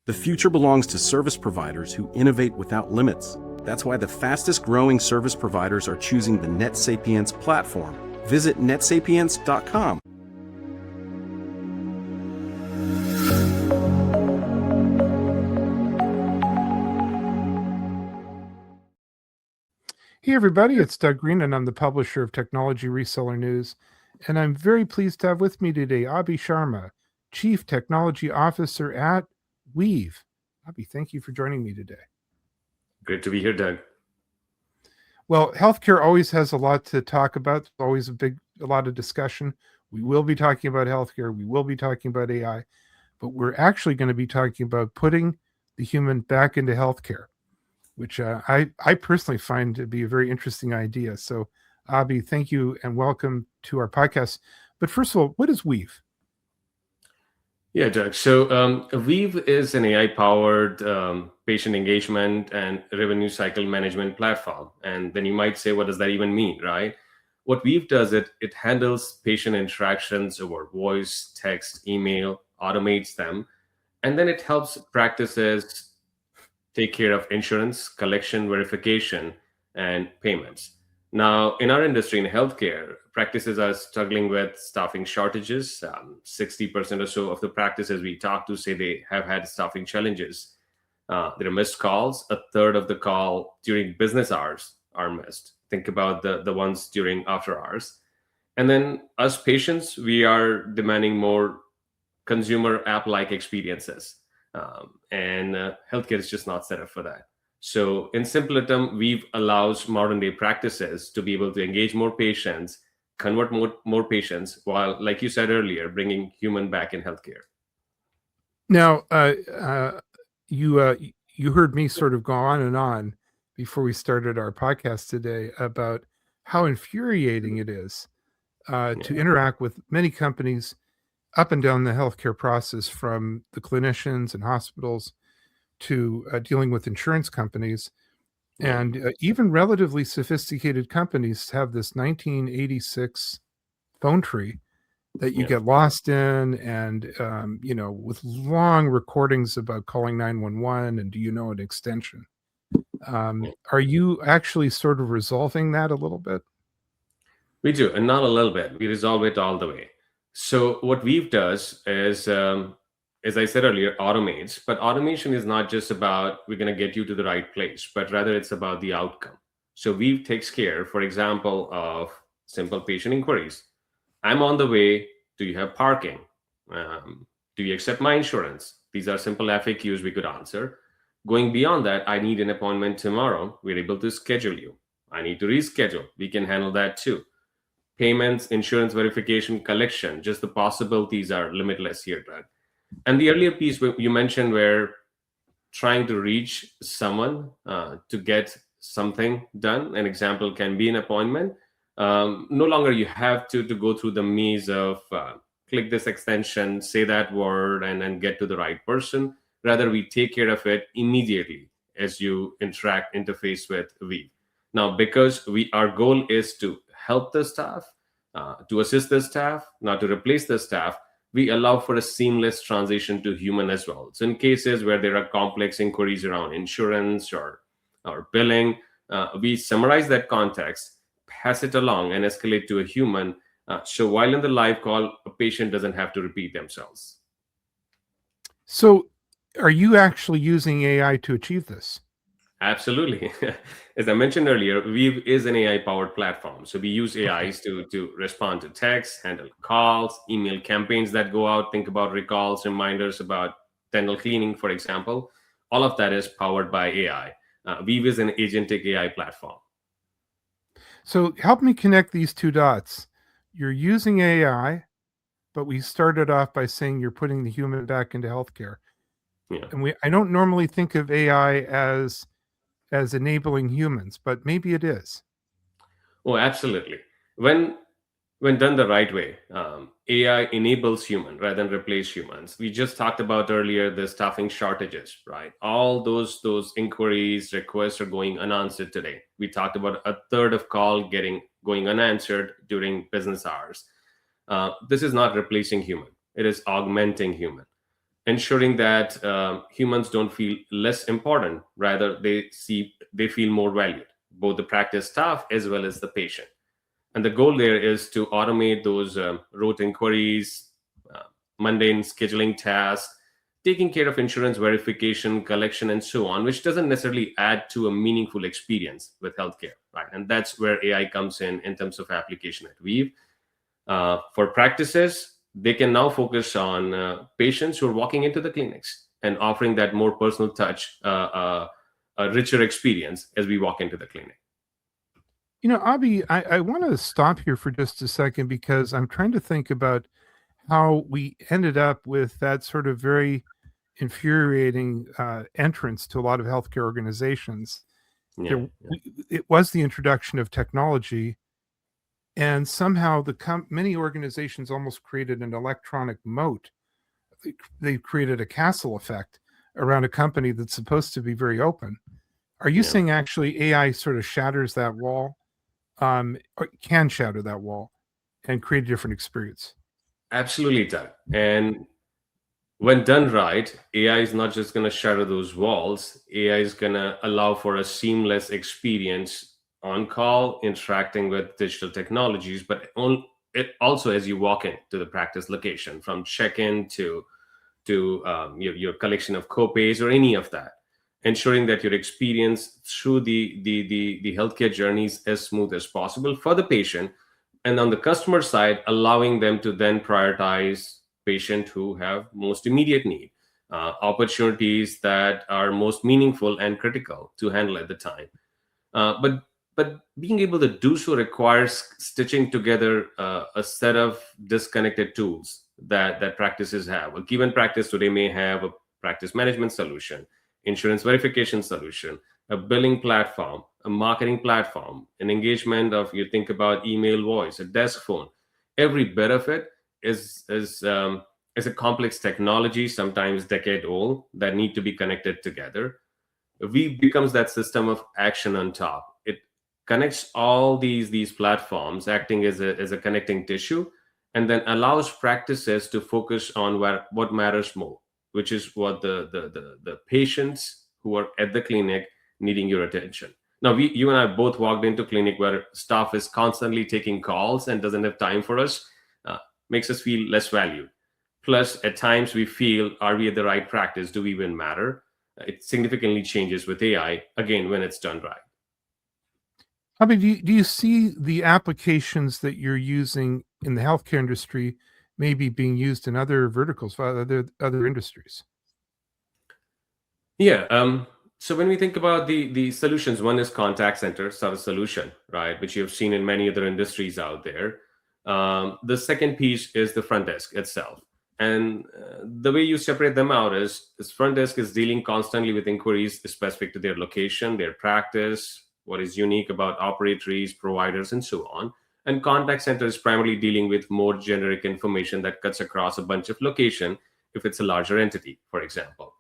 The future belongs to service providers who innovate without limits. That's why the fastest growing service providers are choosing the NetSapiens platform. Visit netsapiens.com. Hey everybody, it's Doug Green and I'm the publisher of Technology Reseller News. And I'm very pleased to have with me today Abhi Sharma, Chief Technology Officer at Weave. Abhi, thank you for joining me today. Great to be here, Doug. Well, healthcare always has a lot to talk about. There's always a lot of discussion. We will be talking about healthcare. We will be talking about AI, but we're actually going to be talking about putting the human back into healthcare, which I personally find to be a very interesting idea. So, Abhi, thank you and welcome to our podcast. But first of all, what is Weave? Yeah, Doug. So Weave is an AI-powered patient engagement and revenue cycle management platform. And then you might say, what does that even mean, right? What Weave does, it handles patient interactions over voice, text, email, automates them, and then it helps practices take care of insurance, collection, verification, and payments. Now, in our industry, in healthcare, practices are struggling with staffing shortages. 60% or so of the practices we talk to say they have had staffing challenges. There are missed calls. A third of the call during business hours are missed. Think about the ones during after hours. And then us patients, we are demanding more consumer app-like experiences. And healthcare is just not set up for that. So in simpler term, Weave allows modern day practices to be able to engage more patients, convert more patients, while, like you said earlier, bringing human back in healthcare. Now, you heard me sort of go on and on before we started our podcast today about how infuriating it is to interact with many companies up and down the healthcare process, from the clinicians and hospitals to dealing with insurance companies. And even relatively sophisticated companies have this 1986 phone tree that you get lost in, and with long recordings about calling 911 and do you know an extension. Are you actually sort of resolving that a little bit? We do, and not a little bit. We resolve it all the way. So what Weave does is, as I said earlier, automates. But automation is not just about we're going to get you to the right place, but rather it's about the outcome. So Weave takes care, for example, of simple patient inquiries. I'm on the way. Do you have parking? Do you accept my insurance? These are simple FAQs we could answer. Going beyond that, I need an appointment tomorrow. We're able to schedule you. I need to reschedule. We can handle that too. Payments, insurance verification, collection, just the possibilities are limitless here, Doug. And the earlier piece you mentioned where trying to reach someone to get something done, an example can be an appointment. No longer you have to go through the maze of click this extension, say that word, and then get to the right person. Rather, we take care of it immediately as you interface with Weave. Now, because our goal is to help the staff, to assist the staff, not to replace the staff, we allow for a seamless transition to human as well. So in cases where there are complex inquiries around insurance or billing, we summarize that context, pass it along, and escalate to a human. So while in the live call, a patient doesn't have to repeat themselves. So are you actually using AI to achieve this? Absolutely. As I mentioned earlier, Weave is an AI-powered platform. So we use AIs to respond to texts, handle calls, email campaigns that go out, think about recalls, reminders about dental cleaning, for example. All of that is powered by AI. Weave is an agentic AI platform. So help me connect these two dots. You're using AI, but we started off by saying you're putting the human back into healthcare. Yeah. And I don't normally think of AI as enabling humans, but maybe it is. Oh, absolutely. When done the right way, AI enables human rather than replace humans. We just talked about earlier the staffing shortages, right? All those inquiries, requests are going unanswered today. We talked about a third of call going unanswered during business hours. This is not replacing human. It is augmenting human. ensuring that humans don't feel less important, rather they feel more valued, both the practice staff as well as the patient. And the goal there is to automate those rote inquiries, uh, mundane scheduling tasks, taking care of insurance verification, collection, and so on, which doesn't necessarily add to a meaningful experience with healthcare, right? And that's where AI comes in terms of application at Weave. For practices, they can now focus on patients who are walking into the clinics and offering that more personal touch, a richer experience as we walk into the clinic. Abhi, I want to stop here for just a second because I'm trying to think about how we ended up with that sort of very infuriating entrance to a lot of healthcare organizations. Yeah. It was the introduction of technology, and somehow many organizations almost created an electronic moat. They created a castle effect around a company that's supposed to be very open. Are you saying actually AI sort of shatters that wall, or can shatter that wall and create a different experience? Absolutely, Doug. And when done right, AI is not just going to shatter those walls. AI is going to allow for a seamless experience on call, interacting with digital technologies, but it also as you walk into the practice location, from check-in to your collection of copays or any of that, ensuring that your experience through the healthcare journey is as smooth as possible for the patient, and on the customer side, allowing them to then prioritize patients who have most immediate need, opportunities that are most meaningful and critical to handle at the time. But being able to do so requires stitching together a set of disconnected tools that practices have. A given practice today may have a practice management solution, insurance verification solution, a billing platform, a marketing platform, an engagement of, you think about email, voice, a desk phone. Every bit of it is a complex technology, sometimes decade old, that need to be connected together. Weave becomes that system of action on top. It connects all these platforms, acting as a connecting tissue, and then allows practices to focus on what matters more, which is what the patients who are at the clinic needing your attention. Now, you and I both walked into clinic where staff is constantly taking calls and doesn't have time for us, makes us feel less valued. Plus, at times we feel, are we at the right practice? Do we even matter? It significantly changes with AI, again, when it's done right. I mean, do you see the applications that you're using in the healthcare industry maybe being used in other verticals, other industries? Yeah. So when we think about the solutions, one is contact center sort of solution, right, which you've seen in many other industries out there. The second piece is the front desk itself. And the way you separate them out is front desk is dealing constantly with inquiries specific to their location, their practice, what is unique about operatories, providers, and so on. And contact center is primarily dealing with more generic information that cuts across a bunch of location if it's a larger entity, for example.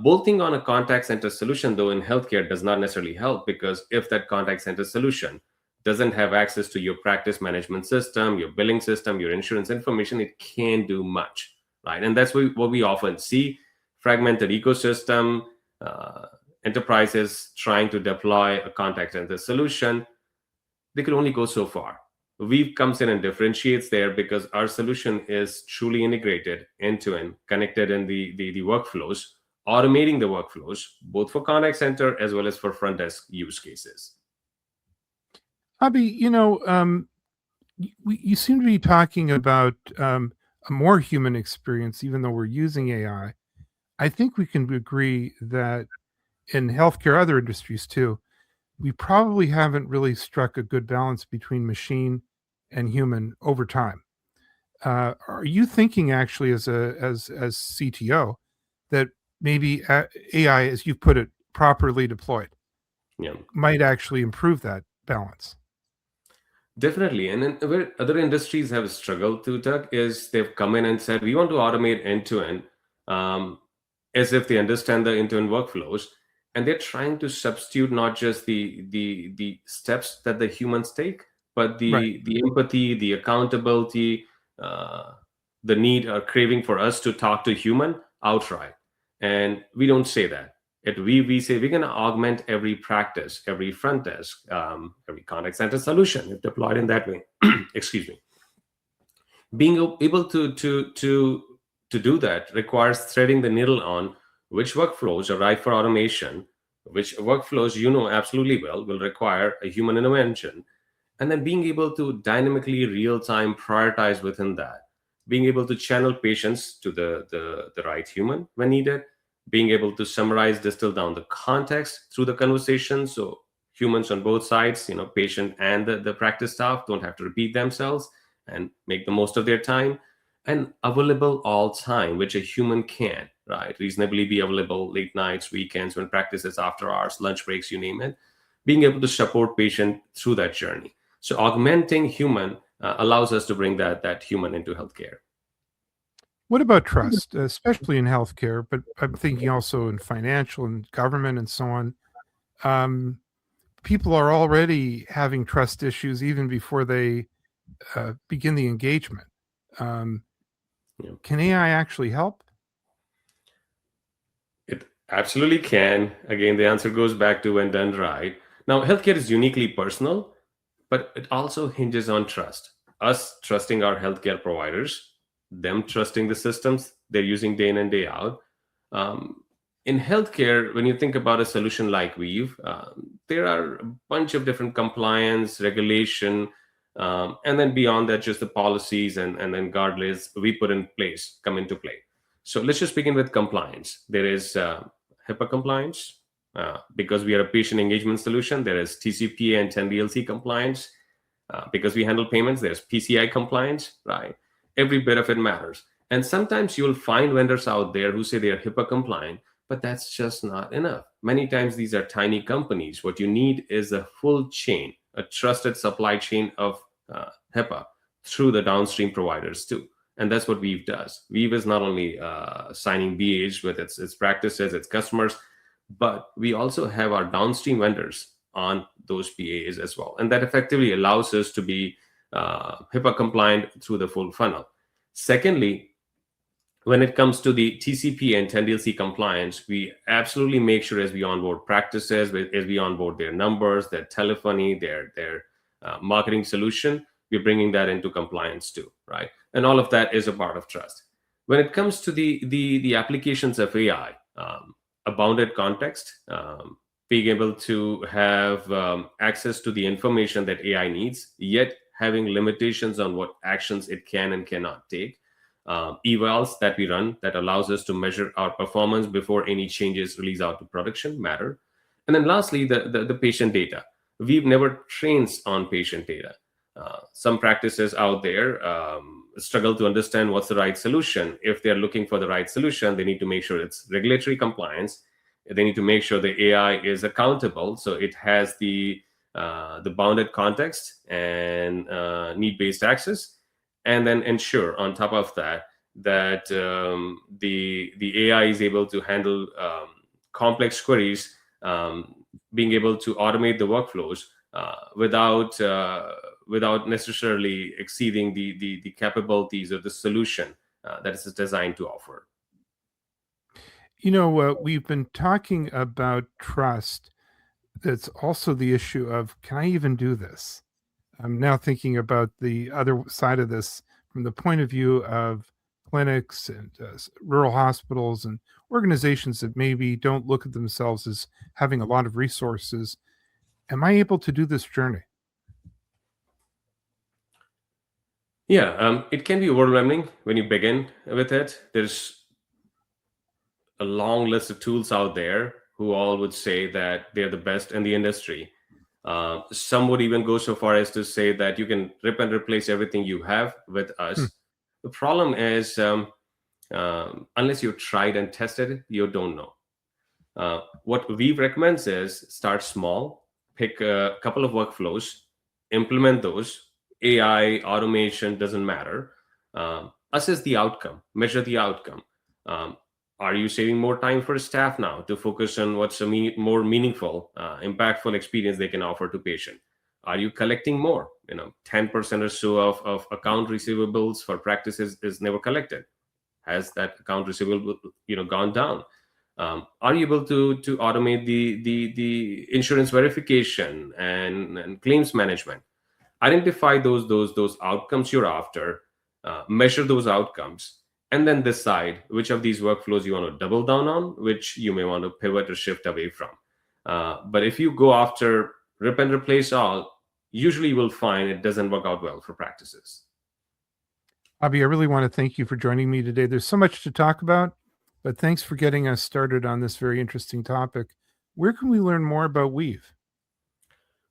Bolting on a contact center solution, though, in healthcare does not necessarily help, because if that contact center solution doesn't have access to your practice management system, your billing system, your insurance information, it can't do much, right? And that's what we often see: fragmented ecosystem, enterprises trying to deploy a contact center solution. They could only go so far. Weave comes in and differentiates there because our solution is truly integrated, end-to-end, connected in the workflows, automating the workflows, both for contact center as well as for front desk use cases. Abhi, you seem to be talking about a more human experience, even though we're using AI. I think we can agree that in healthcare, other industries too, we probably haven't really struck a good balance between machine and human over time. Are you thinking actually, as CTO, that maybe AI, as you put it, properly deployed, might actually improve that balance? Definitely. And then where other industries have struggled to, Tuck, is they've come in and said, we want to automate end-to-end, as if they understand the end-to-end workflows. And they're trying to substitute not just the steps that the humans take, but the empathy, the accountability, the need or craving for us to talk to human outright. And we don't say that. We say we're going to augment every practice, every front desk, every contact center solution if deployed in that way. Excuse me. Being able to do that requires threading the needle on which workflows are right for automation, which workflows absolutely well will require a human intervention, and then being able to dynamically real-time prioritize within that, being able to channel patients to the right human when needed, being able to summarize, distill down the context through the conversation, so humans on both sides, patient and the practice staff, don't have to repeat themselves and make the most of their time, and available all time, which a human can, right? Reasonably be available late nights, weekends, when practice is after hours, lunch breaks, you name it, being able to support patient through that journey. So augmenting human allows us to bring that human into healthcare. What about trust, especially in healthcare, but I'm thinking also in financial and government and so on. People are already having trust issues even before they begin the engagement. Can AI actually help? It absolutely can. Again, the answer goes back to when done right. Now, healthcare is uniquely personal, but it also hinges on trust. Us trusting our healthcare providers, them trusting the systems they're using day in and day out. In healthcare, when you think about a solution like Weave, there are a bunch of different compliance, regulation, and then beyond that, just the policies and then guardrails we put in place come into play. So let's just begin with compliance. There is HIPAA compliance. Because we are a patient engagement solution, there is TCPA and 10DLC compliance. Because we handle payments, there's PCI compliance, right? Every bit of it matters. And sometimes you'll find vendors out there who say they're HIPAA compliant, but that's just not enough. Many times these are tiny companies. What you need is a full chain, a trusted supply chain of HIPAA through the downstream providers too. And that's what Weave does. Weave is not only signing BAs with its practices, its customers, but we also have our downstream vendors on those PAs as well. And that effectively allows us to be HIPAA compliant through the full funnel. Secondly, when it comes to the TCP and 10DLC compliance, we absolutely make sure as we onboard practices, as we onboard their numbers, their telephony, their marketing solution, we're bringing that into compliance too, right? And all of that is a part of trust. When it comes to the applications of AI, a bounded context, being able to have access to the information that AI needs, yet having limitations on what actions it can and cannot take. Evals that we run that allows us to measure our performance before any changes release out to production matter. And then lastly, the patient data. We've never trains on patient data. Some practices out there struggle to understand what's the right solution. If they're looking for the right solution, they need to make sure it's regulatory compliance. They need to make sure the AI is accountable, so it has the bounded context and need-based access, and then ensure on top of that the AI is able to handle complex queries, being able to automate the workflows without necessarily exceeding the capabilities of the solution that is designed to offer. We've been talking about trust. That's also the issue of, can I even do this? I'm now thinking about the other side of this from the point of view of clinics and rural hospitals and organizations that maybe don't look at themselves as having a lot of resources. Am I able to do this journey? Yeah, it can be overwhelming when you begin with it. There's a long list of tools out there who all would say that they're the best in the industry. Some would even go so far as to say that you can rip and replace everything you have with us. The problem is, unless you've tried and tested it, you don't know. What we recommend is start small, pick a couple of workflows, implement those. AI, automation, doesn't matter. Assess the outcome, measure the outcome. Are you saving more time for staff now to focus on what's a more meaningful, impactful experience they can offer to patient? Are you collecting more? 10% or so of account receivables for practices is never collected. Has that account receivable, gone down? Are you able to automate the insurance verification and claims management? Identify those outcomes you're after, measure those outcomes, and then decide which of these workflows you want to double down on, which you may want to pivot or shift away from. But if you go after rip and replace all, usually you will find it doesn't work out well for practices. Abhi, I really want to thank you for joining me today. There's so much to talk about, but thanks for getting us started on this very interesting topic. Where can we learn more about Weave?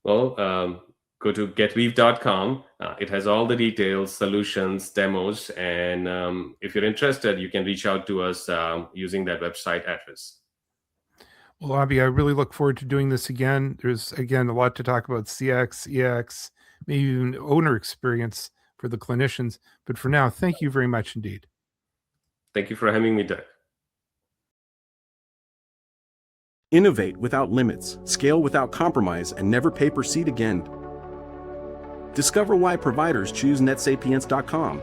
Well, go to getweave.com. It has all the details, solutions, demos, and if you're interested, you can reach out to us using that website address. Well, Abhi, I really look forward to doing this again. There's, again, a lot to talk about: CX, EX, maybe even owner experience for the clinicians. But for now, thank you very much indeed. Thank you for having me, Doug. Innovate without limits, scale without compromise, and never pay per seat again. Discover why providers choose netsapiens.com.